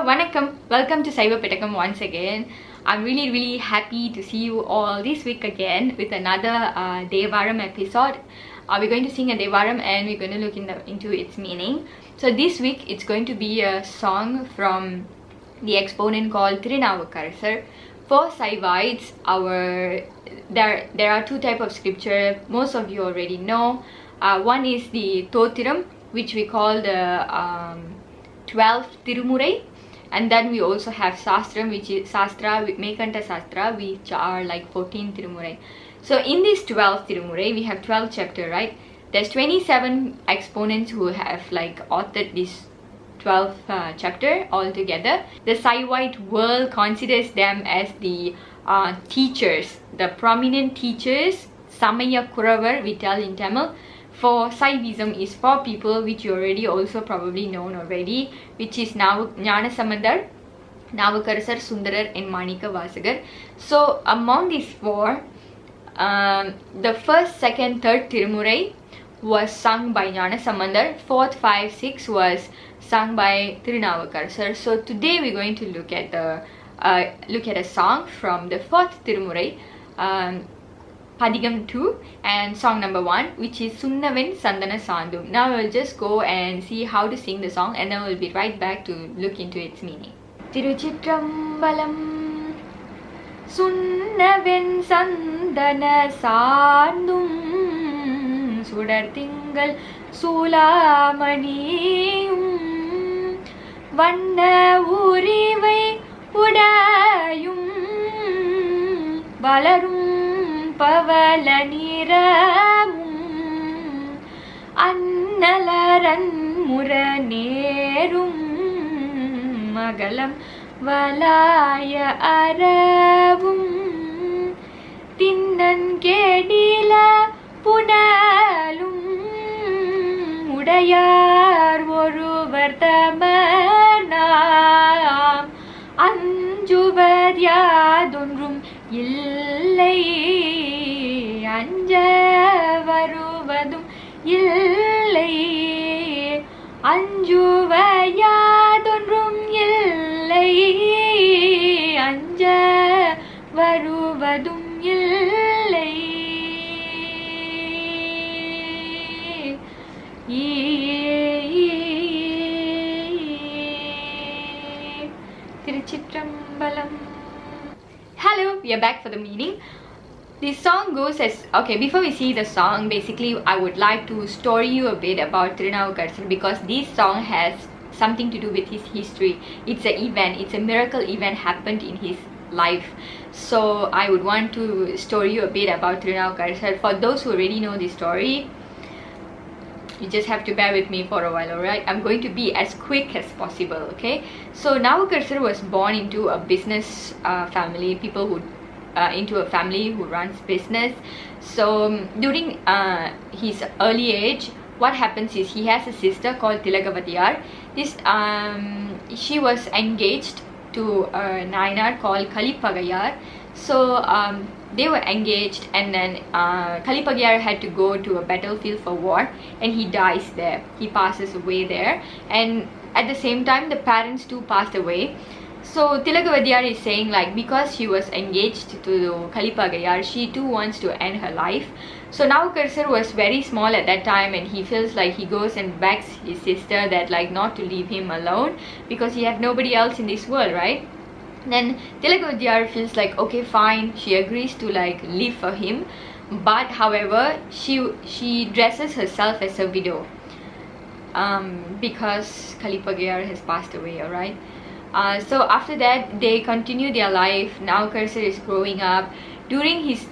Vanakkam, welcome to Saiva Petakam once again. I'm really happy to see you all this week again with another Thevaram episode. We're going to sing a Thevaram and we're going to look into its meaning. So this week it's going to be a song from the exponent called Thirunaavukkarasar. For Saivites, there are two types of scripture. Most of you already know. One is the Thothiram, which we call the 12th Tirumurai, and then we also have Sastram, which is Sastra, Mekanta Sastra, which are like 14 Tirumurai. So in this 12th Tirumurai, we have 12 chapter, right? There's 27 exponents who have like authored this 12th chapter altogether. The Saivite world considers them as the teachers, the prominent teachers. Samaya Kuravar, we tell in Tamil. For Saivism is four people which you already also probably known already, which is Gnanasambandar, Navukkarasar, Sundarar and Manika Vasagar. So among these four, the first, second, third Tirumurai was sung by Gnanasambandar. 4th, 5, 6 was sung by Thirunaavukkarasar. So today we're going to look at a song from the 4th Tirumurai, Padigam 2 and song number 1, which is Sunnaven Sandhana Saanthum. Now we'll just go and see how to sing the song and then we'll be right back to look into its meaning. Tiruchitrambalam Sunnaven Sandhana Saanthum Sudarthingal Sulamaniyum Vanna Urivai Udayum Valarum Pavala Niramum Annalaran Muranerum Magalam Valaya Aravum Tinnan Kedila Punalum Udayar Oruvartamanam Anjuvadhyadunrum Illai அஞ்ச வருவதும் இல்லை அஞ்சுவையாதொன்றும் இல்லை அஞ்ச வருவதும் இல்லை திருச்சிற்றம்பலம். Hello, we are back for the meaning. This song goes as, okay, before we see the song, basically I would like to story you a bit about Thirunaavukkarasar because this song has something to do with his history. It's an event, it's a miracle event happened in his life. So I would want to story you a bit about Thirunaavukkarasar. For those who already know the story, you just have to bear with me for a while, alright? I'm going to be as quick as possible, okay? So Navukkarasar was born into a business family, people who into a family who runs business. So during his early age, what happens is he has a sister called Tilagavadiyar. She was engaged to a Nayanar called Kalipagayar. So they were engaged, and then Kalipagayar had to go to a battlefield for war and he dies there. He passes away there, and at the same time the parents too passed away. So Tilagavadiyar is saying, like, because she was engaged to Kalipagayar, she too wants to end her life. So Navukkarasar was very small at that time and he feels like he goes and begs his sister that like not to leave him alone because he has nobody else in this world, right? Then Tilagavadiyar feels like, okay, fine, she agrees to like live for him, but however she dresses herself as a widow because Kalipagayar has passed away, alright? So after that they continue their life. Navukkarasar is growing up. During his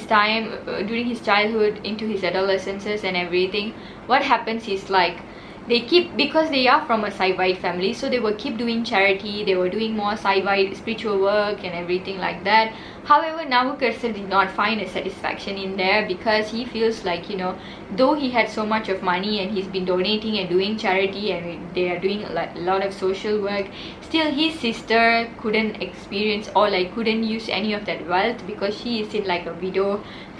time, during his childhood into his adolescences and everything, what happens is like they keep, because they are from a Saivite family, so they will keep doing charity, they were doing more Saivite spiritual work and everything like that. However, Navukkarasar did not find a satisfaction in there because he feels like, you know, though he had so much of money and he's been donating and doing charity and they are doing a lot of social work, still his sister couldn't experience or like couldn't use any of that wealth because she is in like a widow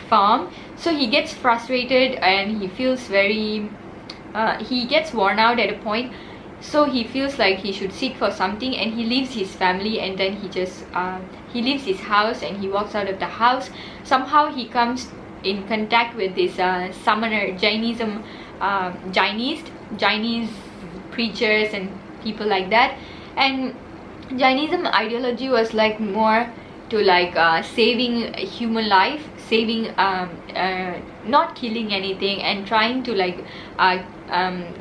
farm. So he gets frustrated and he feels very he gets worn out at a point. So he feels like he should seek for something, and he leaves his family, and then he leaves his house and he walks out of the house. Somehow he comes in contact with this summoner Jainism, Chinese preachers and people like that. And Jainism ideology was like more to like saving human life, saving not killing anything, and trying to like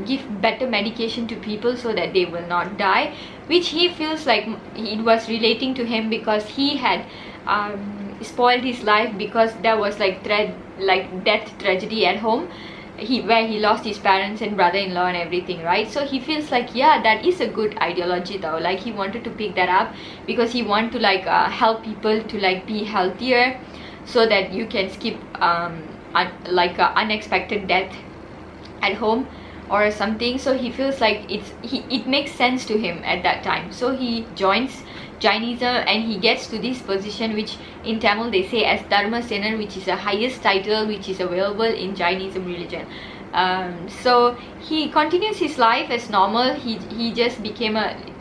give better medication to people so that they will not die, which he feels like it was relating to him because he had spoiled his life because there was like death tragedy at home, where he lost his parents and brother-in-law and everything, right? So he feels like, yeah, that is a good ideology though. Like he wanted to pick that up because he want to like help people to like be healthier, so that you can skip unexpected death at home or something. So he feels like it makes sense to him at that time. So he joins Jainism and he gets to this position, which in Tamil they say as Dharma Senar, which is the highest title which is available in Jainism religion. So he continues his life as normal. He just became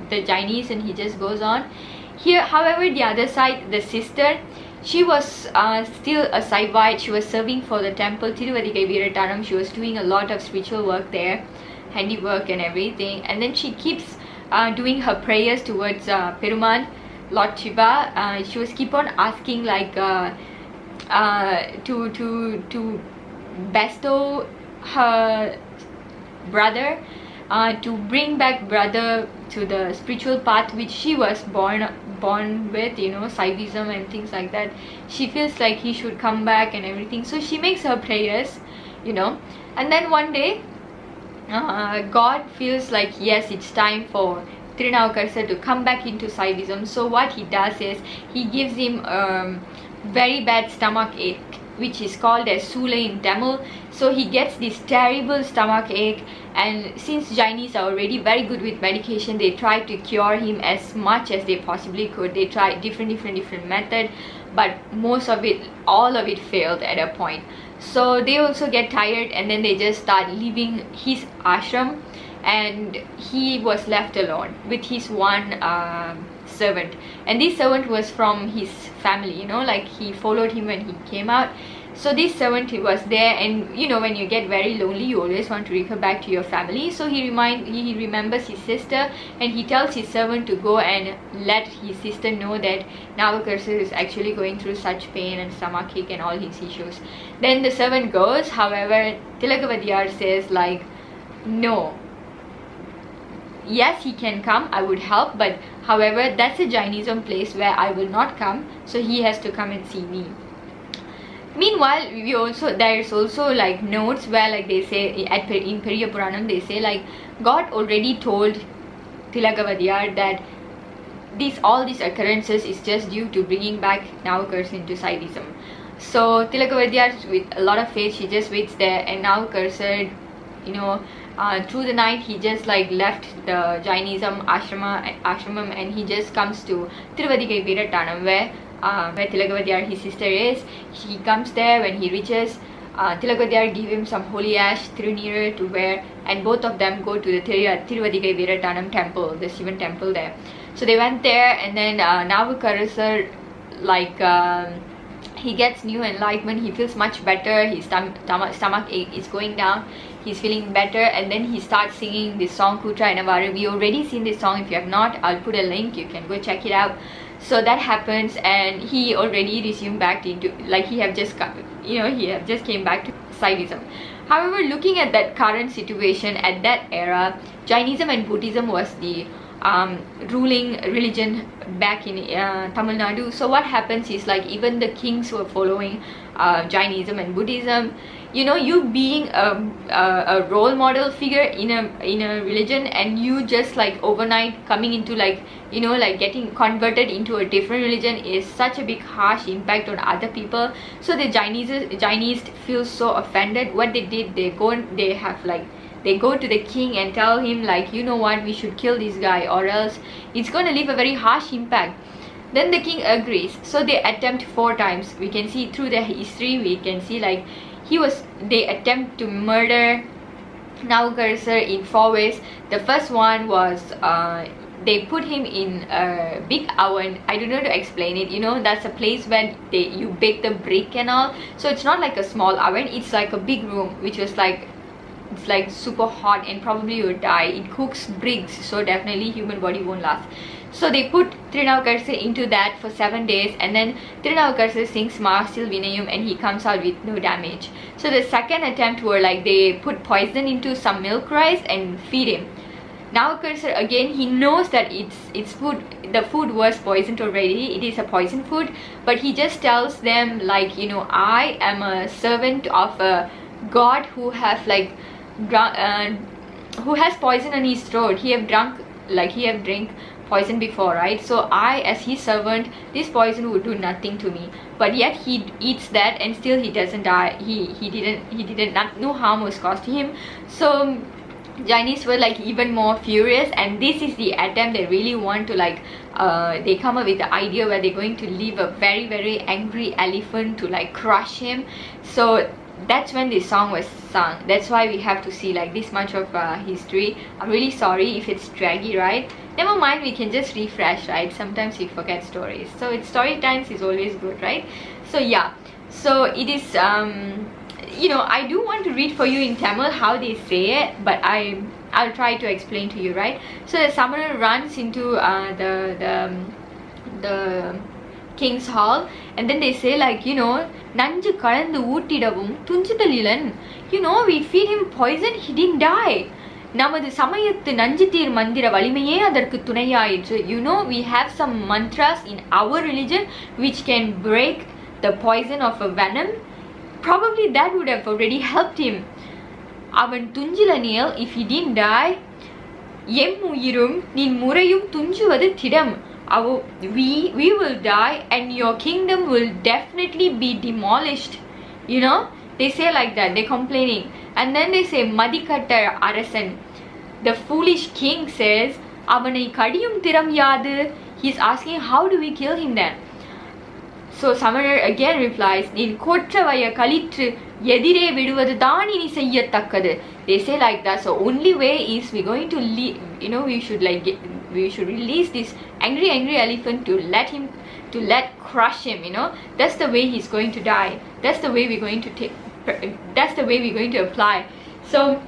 the Chinese, and he just goes on. Here, however, the other side, the sister, she was still a Saivite. She was serving for the temple Tiruvadigai Veeratanam. She was doing a lot of spiritual work there, handiwork and everything. And then she keeps doing her prayers towards Peruman, Lord Shiva. She was keep on asking like to bestow her brother, to bring back brother to the spiritual path which she was born with, you know, Saivism and things like that. She feels like he should come back and everything. So she makes her prayers, you know. And then one day God feels like, yes, it's time for Thirunaavukkarasar to come back into Saivism. So what he does is he gives him very bad stomach ache, which is called as Sula in Tamil. So he gets this terrible stomach ache, and since Chinese are already very good with medication, they try to cure him as much as they possibly could. They tried different method, but all of it failed at a point. So they also get tired, and then they just start leaving his ashram, and he was left alone with his one servant. And this servant was from his family, you know, like he followed him when he came out. So this servant, he was there, and you know, when you get very lonely, you always want to refer back to your family. So he remembers his sister, and he tells his servant to go and let his sister know that Navukkarasar is actually going through such pain and stomachache and all his issues. Then the servant goes. However, Tilakavadiyar says like, no, yes, he can come, I would help, but however, that's a Jainism place where I will not come, so he has to come and see me. Meanwhile, there is also like notes where like they say in Periya Puranam, they say like God already told Tilakavadiyar that all these occurrences is just due to bringing back Navukkarasar into Saivism. So Tilakavadiyar, with a lot of faith, she just waits there, and Navukkarasar, you know, through the night he just like left the Jainism ashramam, and he just comes to Tiruvadigai Veeratanam, where Tilakavadiyar, his sister, is. He comes there. When he reaches, Tilakavadiyar give him some holy ash, Thiruneer to wear, and both of them go to the Tiruvadigai Veeratanam temple, the Shivan temple there. So they went there, and then Navukkarasar, like he gets new enlightenment. He feels much better. His stomach ache is going down. He's feeling better, and then he starts singing this song Kutra Enavaru. We already seen this song. If you have not, I'll put a link, you can go check it out. So that happens, and he already resumed back into, like, he have just came back to Saivism. However, looking at that current situation at that era, Jainism and Buddhism was the ruling religion back in Tamil Nadu. So what happens is, like, even the kings were following Jainism and Buddhism. You know, you being a role model figure in a religion, and you just like overnight coming into, like, you know, like getting converted into a different religion is such a big harsh impact on other people. So the Chinese feel so offended. What they did, they go to the king and tell him, like, you know what, we should kill this guy, or else it's going to leave a very harsh impact. Then the king agrees. So they attempt 4 times. We can see through their history, we can see like they attempt to murder Thirunaavukkarasar in 4 ways. The first one was they put him in a big oven. I don't know to explain it. You know, that's a place where you bake the brick and all. So it's not like a small oven. It's like a big room, which was like, it's like super hot and probably you would die. It cooks bricks, so definitely human body won't last. So they put Thirunaavukkarasar into that for 7 days, and then Thirunaavukkarasar sings Maasil Vinayum and he comes out with no damage. So the second attempt were like they put poison into some milk rice and feed him. Thirunaavukkarasar again, he knows that it's food, the food was poisoned already, it is a poison food, but he just tells them like, you know, I am a servant of a god who have like who has poison on his throat. He have drunk poison before, right? So I, as his servant, this poison would do nothing to me, but yet he eats that and still he doesn't die. He didn't no harm was caused to him. So Chinese were like even more furious, and this is the attempt they really want to like they come up with the idea where they're going to leave a very, very angry elephant to like crush him. So that's when this song was sung. That's why we have to see like this much of history. I'm really sorry if it's draggy, right? Never mind, we can just refresh, right? Sometimes we forget stories, so it's story times is always good, right? So yeah, so it is you know, I do want to read for you in Tamil how they say it, but I'll try to explain to you, right? So the summoner runs into the king's hall, and then they say like, you know, Nanju kalandu ootidavum tunjudalilan, you know, we feed him poison, he didn't die. Namadhu samayathu nanjithir mandira valimaye adarku thunaiyayittru. You know, we have some mantras in our religion which can break the poison of a venom. Probably that would have already helped him. Avan tunjilaniyal, if he didn't die, em uyirum nin murayum tunjuvadu thidam. We will die and your kingdom will definitely be demolished. You know, they say like that, they're complaining. And then they say Madikattar Arasan, the foolish king, says Avanai kadiyum thiram yadu. He's asking, how do we kill him then? So Samanar again replies, Nin kotravaya kalitru yedire viduvadu danini seyyattakkadu. They say like that. So only way is we're going to leave, you know, we should like we should release this angry elephant to let crush him, you know. That's the way he's going to die. That's the way we're going to take, that's the way we're going to apply. So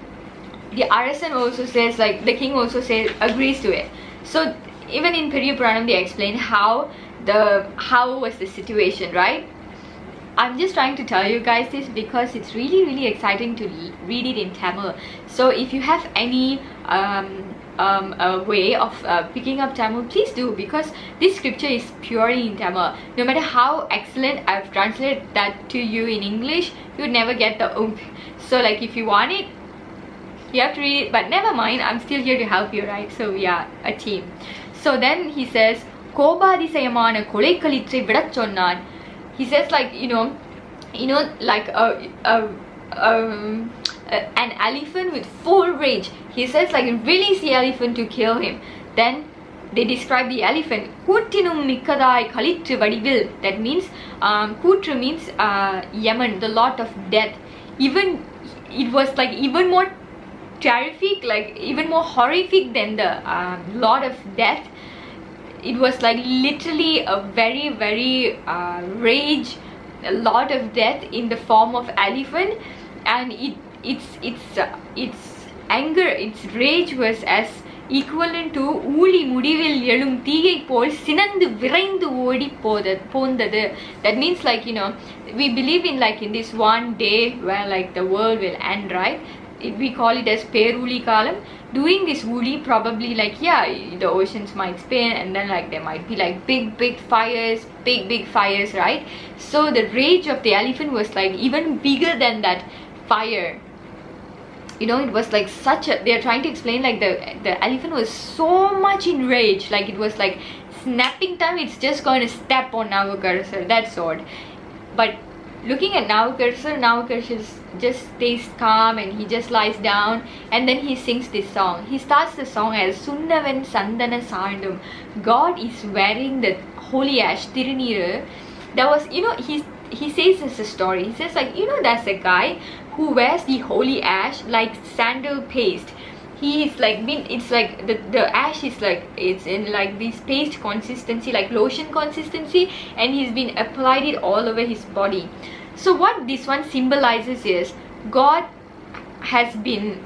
the Arasan also says, like the king also says, agrees to it. So even in Periya Puranam they explain how was the situation, right? I'm just trying to tell you guys this because it's really, really exciting to read it in Tamil. So if you have any a way of picking up Tamil, please do, because this scripture is purely in Tamil. No matter how excellent I've translated that to you in English, you would never get the oomph. So like if you want it, you have to read it, but never mind, I'm still here to help you, right? So we are a team. So then he says, Kobadisayamana koleikalitrai vidat sonnan. He says like, you know, like an elephant with full rage. He says like, release the elephant to kill him. Then they describe the elephant. Kootinum mikkadai kalitru vadivil. That means Kutru means Yemen, the lot of death. Even it was like even more terrific, like even more horrific than the lot of death. It was like literally a very, very rage, a lot of death in the form of elephant, and its anger, its rage was as equivalent to ஊழி முடிவில் எழும் தீயை போல் சினந்து விரைந்து ஓடி போந்தது. That means like, you know, we believe in like in this one day where like the world will end, right? We call it as Peruli Kalam. During this Uli, probably like, yeah, the oceans might spin, and then like there might be like big fires, big fires, right? So the rage of the elephant was like even bigger than that fire. You know, it was like such a, they are trying to explain like the elephant was so much in rage, like it was like snapping time, it's just going to step on Thirunaavukkarasar, that sort. But looking at Thirunaavukkarasar just stays calm and he just lies down, and then he sings this song. He starts the song as Sunnaven Sandhana Saanthum. God is wearing the holy ash, Thiruneeru. That was, you know, he says it's a story. He says like, you know, there's a guy who wears the holy ash like sandal paste. He is like it's like the ash is like, it's in like this paste consistency, like lotion consistency, and he's been applied it all over his body. So what this one symbolizes is God has been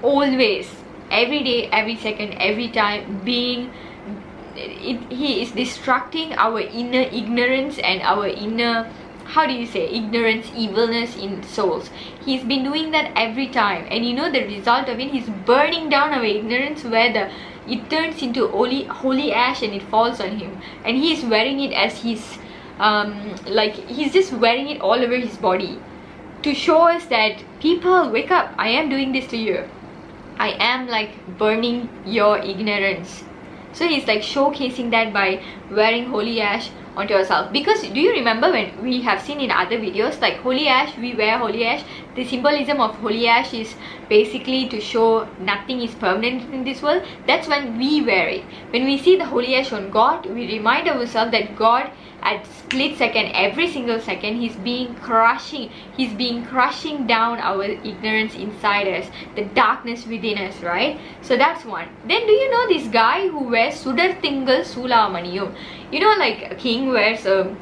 always, every day, every second, every time being he is destructing our inner ignorance and our inner, how do you say, ignorance, evilness in souls. He's been doing that every time, and you know the result of it, he's burning down our ignorance, where it turns into holy ash and it falls on him, and he's wearing it as his like he's just wearing it all over his body to show us that, people, wake up, I am doing this to you, I am like burning your ignorance. So he's like showcasing that by wearing holy ash onto yourself. Because do you remember when we have seen in other videos, like holy ash, we wear holy ash, the symbolism of holy ash is basically to show nothing is permanent in this world. That's when we wear it. When we see the holy ash on God, we remind ourselves that God, at split second, every single second, he's being crushing down our ignorance inside us, the darkness within us, right? So that's one. Then do you know this guy who wears Sudar Tingal Sulamaniyum? You know, like a king wears the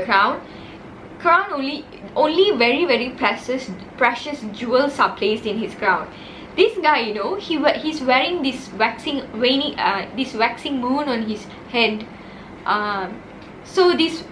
crown, only very, very precious jewels are placed in his crown. This guy, you know, he's wearing this waxing moon on his head. So this,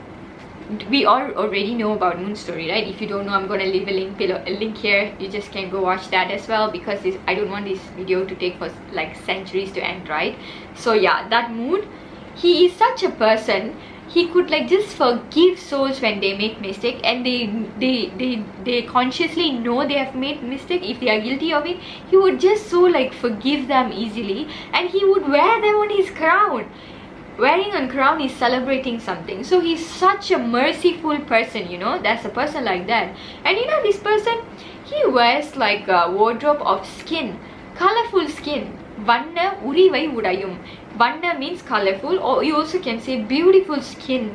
we all already know about moon story, right? If you don't know, I'm gonna leave a link here. You just can go watch that as well, because I don't want this video to take for like centuries to end, right? So yeah, that moon, he is such a person, he could like just forgive souls when they make mistake, and they consciously know they have made mistake. If they are guilty of it, he would just so like forgive them easily, and he would wear them on his crown. Wearing on crown is celebrating something. So he's such a merciful person, you know. There's a person like that. And you know, this person, he wears like a wardrobe of skin, colorful skin. Vanna urivai udayum. Vanna means colorful, or you also can say beautiful skin.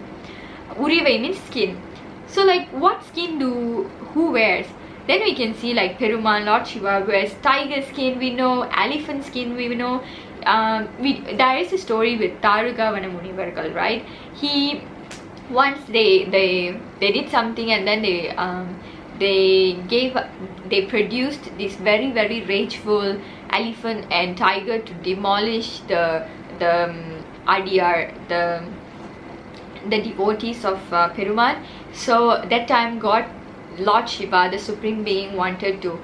Urivai means skin. So like, what skin who wears? Then we can see like Perumal, Lord Shiva wears tiger skin, we know, elephant skin, we know. There is a story with Tarugavana Munivargal, right? He once they did something, and then they produced this very, very rageful elephant and tiger to demolish the Adiyar, the devotees of Perumal. So that time Lord Shiva, the Supreme Being, wanted to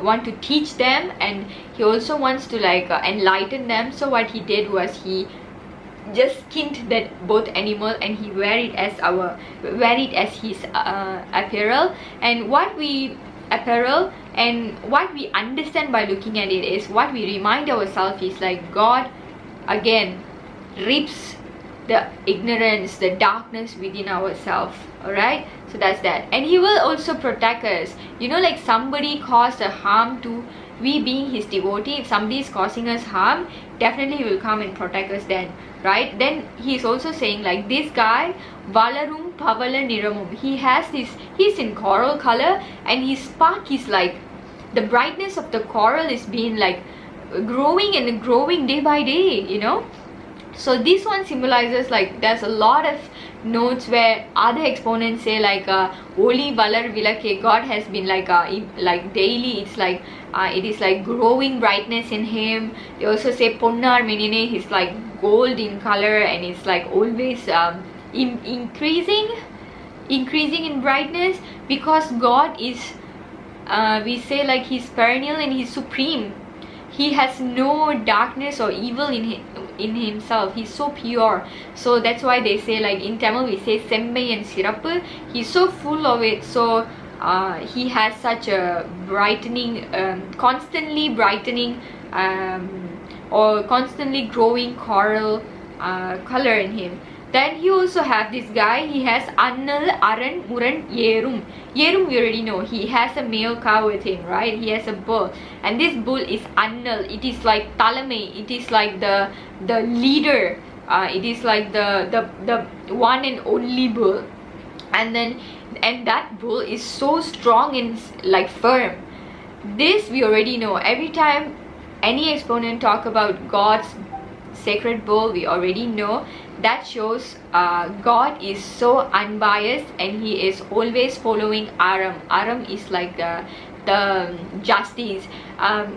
want to teach them, and he also wants to like enlighten them. So what he did was, he just skinned that both animal, and he wear it as his apparel. And what we understand by looking at it is, what we remind ourselves is like, God again rips the ignorance, the darkness within ourselves. Alright, so that's that. And he will also protect us. You know, like somebody caused a harm to, we being his devotee, if somebody is causing us harm, definitely he will come and protect us then, right? Then he's also saying like, this guy Valarum Pavala Niramum, he's in coral color, and his spark is like, the brightness of the coral is being like growing and growing day by day, you know. So this one symbolizes like, there's a lot of notes where other exponents say like Oli Valar Vilake, God has been like daily, it's like it is like growing brightness in him. They also say Ponnar Menine, he's like gold in color, and it's like always increasing in brightness, because God is we say like, he's perennial and he's supreme. He has no darkness or evil in himself. He's so pure. So that's why they say like, in Tamil we say Semmai and Sirappu. He's so full of it. So he has such a brightening, constantly brightening or constantly growing coral color in him. Then you also have this guy, he has Annal, Aran, Muran, Yerum. Yerum we already know, he has a male cow with him, right? He has a bull. And this bull is Annal, it is like Talame, it is like the leader. It is like the one and only bull. and that bull is so strong and like firm. This we already know. Every time any exponent talk about God's sacred bull, we already know. That shows God is so unbiased and he is always following Aram. Aram is like the justice.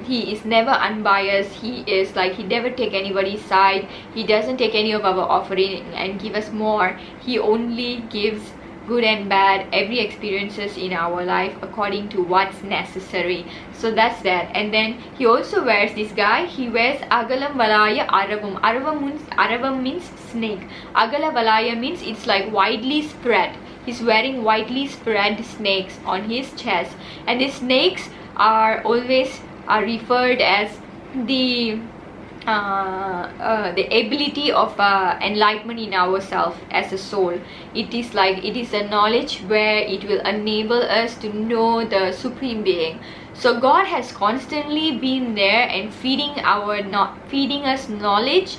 He is never unbiased. He is like, he never take anybody's side. He doesn't take any of our offering and give us more. He only gives good and bad, every experiences in our life according to what's necessary. So that's that. And then he also wears, this guy, he wears Agalam Valaya Aravam. Aravam means snake. Agala Valaya means it's like widely spread. He's wearing widely spread snakes on his chest, and these snakes are always referred as the ability of enlightenment in ourselves as a soul. It is like, it is a knowledge where it will enable us to know the Supreme Being. So God has constantly been there and feeding us knowledge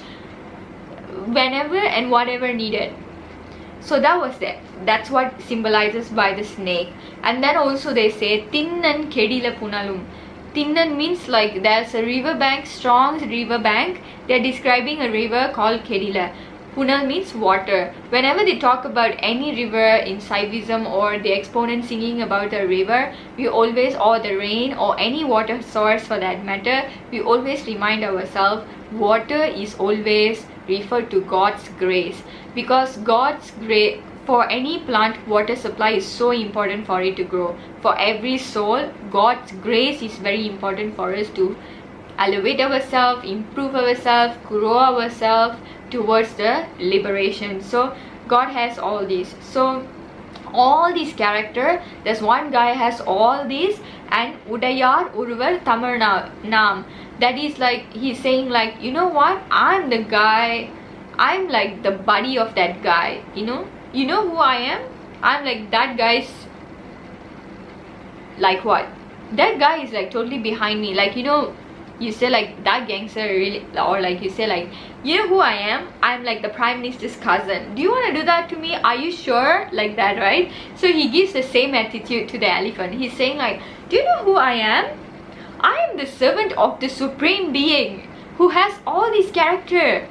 whenever and whatever needed. So that was that. That's what symbolizes by the snake. And then also they say Tinnan Kedila Punalum. Tinnan means like there's a river bank, strong river bank. They're describing a river called Kedila. Punal means water. Whenever they talk about any river in Saivism or the exponent singing about a river, we always, or the rain or any water source for that matter, we always remind ourselves water is always referred to God's grace, because God's grace, for any plant, water supply is so important for it to grow. For every soul, God's grace is very important for us to elevate ourselves, improve ourselves, grow ourselves towards the liberation. So God has all this. So all these character, there's one guy has all these, and Udayar Urvar Tamar Nam. That is like, he's saying like, you know what, I'm the guy, I'm like the buddy of that guy, you know who I am? I'm like that guy's, like what? That guy is like totally behind me. Like, you say like that gangster really, or like you say like, you know who I am? I'm like the prime minister's cousin. Do you want to do that to me? Are you sure? Like that, right? So he gives the same attitude to the elephant. He's saying like, do you know who I am? I am the servant of the Supreme Being who has all this character.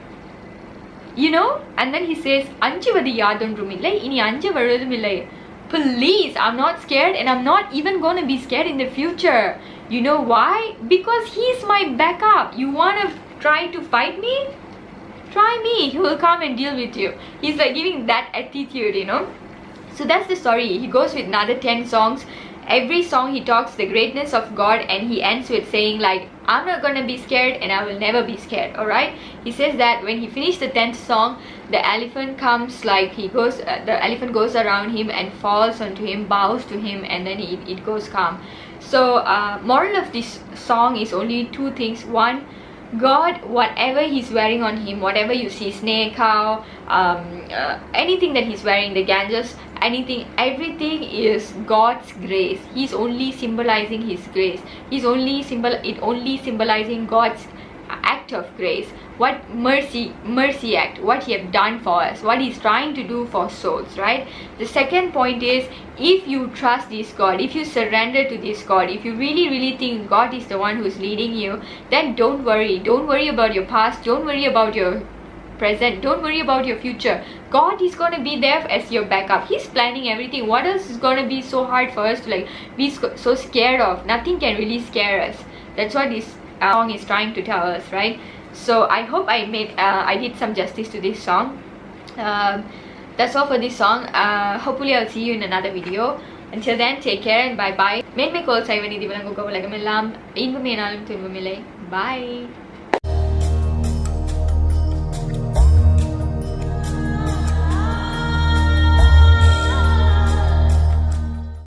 And then he says, Anjivadi Yadondrumillai, ini Anjavarudumillai. Please, I'm not scared, and I'm not even gonna be scared in the future. You know why? Because he's my backup. You wanna try to fight me? Try me, he will come and deal with you. He's like giving that attitude, So that's the story. He goes with another 10 songs. Every song he talks the greatness of God, and he ends with saying like, I'm not gonna be scared and I will never be scared. Alright, he says that when he finished the 10th song, the elephant comes, like the elephant goes around him and falls onto him, bows to him, and then it goes calm. So moral of this song is only two things. One, God, whatever he's wearing on him, whatever you see, snake, cow, anything that he's wearing, the Ganges, anything, everything is God's grace. He's only symbolizing his grace. It only symbolizing God's act of grace. What mercy act, what he have done for us, what he's trying to do for souls, right? The second point is, if you trust this God, if you surrender to this God, if you really think God is the one who's leading you, then don't worry about your past, don't worry about your present, don't worry about your future. God is going to be there as your backup. He's planning everything. What else is going to be so hard for us to like be so scared of? Nothing can really scare us. That's what this song is trying to tell us, right? So I hope I did some justice to this song. That's all for this song. Hopefully I'll see you in another video. Until then, take care and bye bye. Bye.